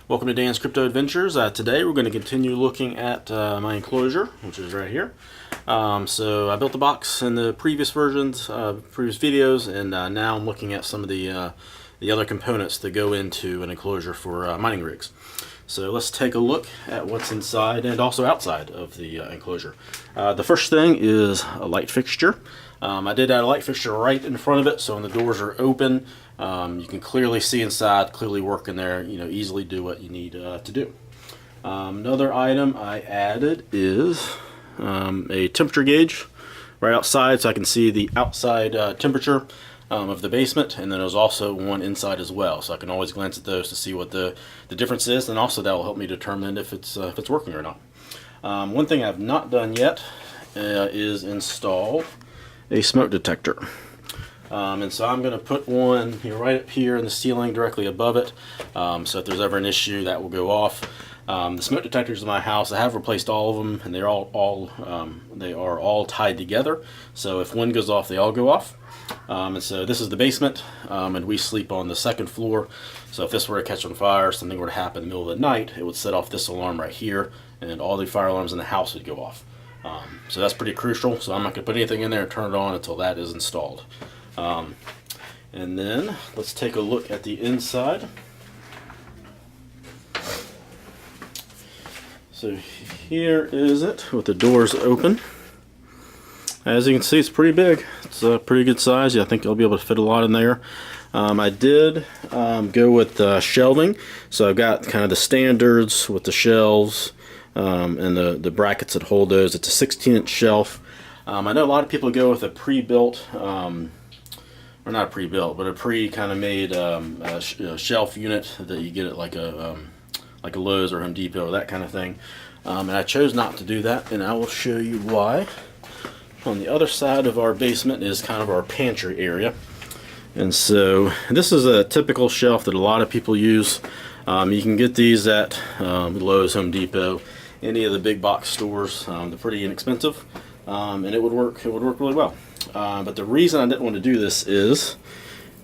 Welcome to Dan's Crypto Adventures. Today we're going to continue looking at my enclosure, which is right here. So I built the box in the previous versions, previous videos, and now I'm looking at some of the other components that go into an enclosure for mining rigs. So let's take a look at what's inside and also outside of the enclosure. The first thing is a light fixture. I did add a light fixture right in front of it, so when the doors are open, you can clearly see inside, clearly work in there, easily do what you need to do. Another item I added is a temperature gauge right outside, so I can see the outside temperature of the basement, and then there's also one inside as well, so I can always glance at those to see what the difference is, and also that will help me determine if it's working or not. One thing I've not done yet is install a smoke detector. And so I'm going to put one right up here in the ceiling directly above it, so if there's ever an issue that will go off. The smoke detectors in my house, I have replaced all of them, and they are all tied together, so if one goes off, they all go off. And so this is the basement, and we sleep on the second floor, so if this were to catch on fire, something were to happen in the middle of the night, it would set off this alarm right here, and all the fire alarms in the house would go off. So that's pretty crucial, so I'm not going to put anything in there and turn it on until that is installed. And then let's take a look at the inside. So here is it with the doors open. As you can see, it's pretty big. It's a pretty good size. Yeah, I think I'll be able to fit a lot in there. I did go with shelving, so I've got kind of the standards with the shelves and the brackets that hold those. It's a 16-inch shelf. I know a lot of people go with a pre-built, or not pre-built, but a kind of made shelf unit that you get at like a Lowe's or Home Depot or that kind of thing. And I chose not to do that, and I will show you why. On the other side of our basement is kind of our pantry area. And so this is a typical shelf that a lot of people use. You can get these at Lowe's, Home Depot, any of the big box stores. They're pretty inexpensive, and it would work really well. But the reason I didn't want to do this is,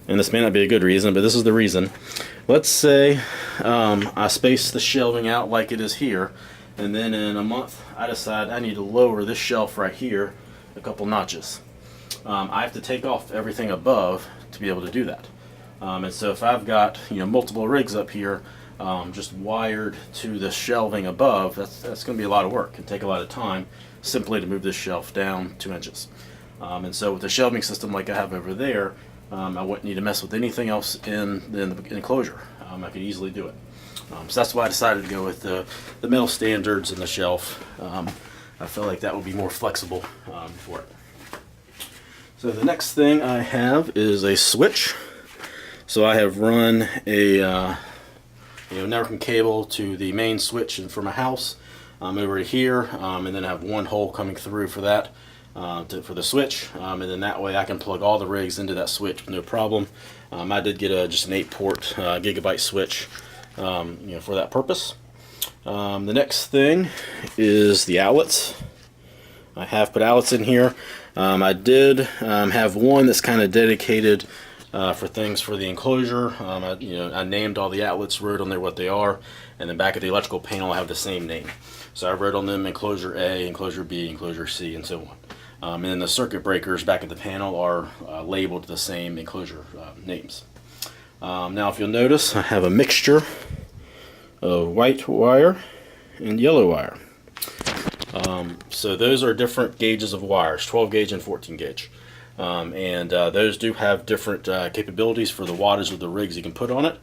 and this may not be a good reason, but this is the reason. Let's say I space the shelving out like it is here, and then in a month I decide I need to lower this shelf right here a couple notches. I have to take off everything above to be able to do that. And so if I've got multiple rigs up here just wired to the shelving above, that's going to be a lot of work and take a lot of time simply to move this shelf down 2 inches. And so with the shelving system like I have over there, I wouldn't need to mess with anything else in the enclosure. I could easily do it. So that's why I decided to go with the metal standards and the shelf. I felt like that would be more flexible for it. So the next thing I have is a switch. So I have run a networking cable to the main switch for my house over here, and then I have one hole coming through for that for the switch, and then that way I can plug all the rigs into that switch with no problem. I did get just an 8-port gigabyte switch for that purpose. The next thing is the outlets. I have put outlets in here. I did have one that's kind of dedicated for things for the enclosure. I named all the outlets, wrote on there what they are, and then back at the electrical panel I have the same name. So I wrote on them Enclosure A, Enclosure B, Enclosure C, and so on. And then the circuit breakers back at the panel are labeled the same enclosure names. Now if you'll notice, I have a mixture of white wire and yellow wire. So those are different gauges of wires, 12 gauge and 14 gauge. And those do have different capabilities for the wattage of the rigs you can put on it.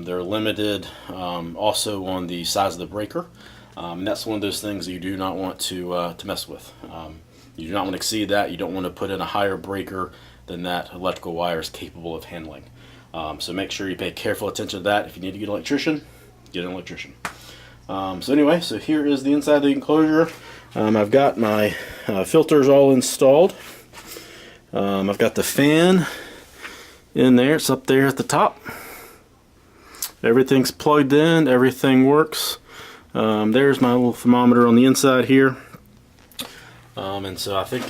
They're limited also on the size of the breaker. And that's one of those things that you do not want to mess with. You do not want to exceed that. You don't want to put in a higher breaker than that electrical wire is capable of handling. So make sure you pay careful attention to that. If you need to get an electrician, get an electrician. So anyway, so here is the inside of the enclosure. I've got my filters all installed. I've got the fan in there. It's up there at the top. Everything's plugged in. Everything works. There's my little thermometer on the inside here. And so I think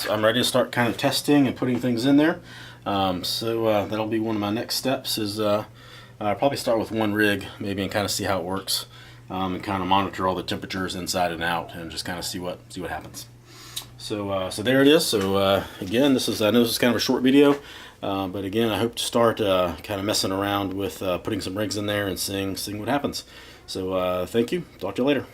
I'm ready to start kind of testing and putting things in there. So that'll be one of my next steps, is I'll probably start with one rig maybe and kind of see how it works, and kind of monitor all the temperatures inside and out and just kind of see what happens. So there it is. So again, I know this is kind of a short video, but again, I hope to start kind of messing around with putting some rigs in there and seeing what happens. So thank you. Talk to you later.